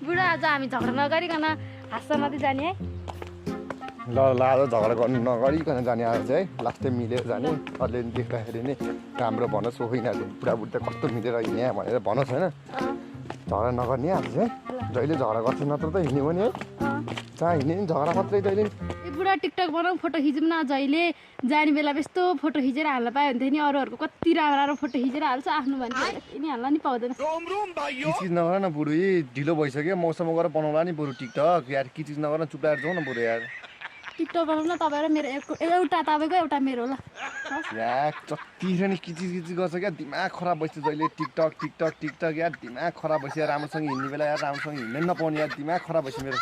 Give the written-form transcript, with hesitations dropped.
बुढा आज हामी झगडा नगरिकन हाँस्न मात्रै जाने है ल आज झगडा गर्नु नगरिकन जाने आज चाहिँ लास्टै मिलेर जाने अलिअलि देख्दाखेरि नै राम्रो भनोस् हो यिनीहरू बुढाबुढी त कस्तो मिलेर हिँड्ने भनेर भनोस् होइन झगडा नगर्ने आज चाहिँ जहिले झगडा गर्छ नत्र त हिँड्यो भने है जहाँ हिँड्ने नि झगडा मात्रै जहिले ए बुढा टिकटक बनाऊ फोटो खिचौँ न जहिले जाने बेलामा यस्तो फोटो खिचेर हाल्न पायो भने नि अरूहरूको कति राम्रो राम्रो फोटो खिचेर हाल्छ आफ्नो भने नि हाल्न नि पाउँदैन किचिज नगर न बुढो ढिलो भइसक्यो मौसममा गएर बनाउला नि बरु टिकटक यार किचिज नगर न चुप्लाएर जाउँ न बरु यार टिकटक बनाउँ न तपाईँ र मेरो एउटा तपाईँको एउटा मेरो ल यार जति नि किचिज गर्छ क्या दिमाग खराब भइसक्यो जहिले टिकटक टिकटक टिकटक यार दिमाग खराब भइसक्यो राम्रोसँग हिँड्ने बेला यार राम्रोसँग हिँड्नै नपाउने यार दिमाग खराब भइसक्यो मेरो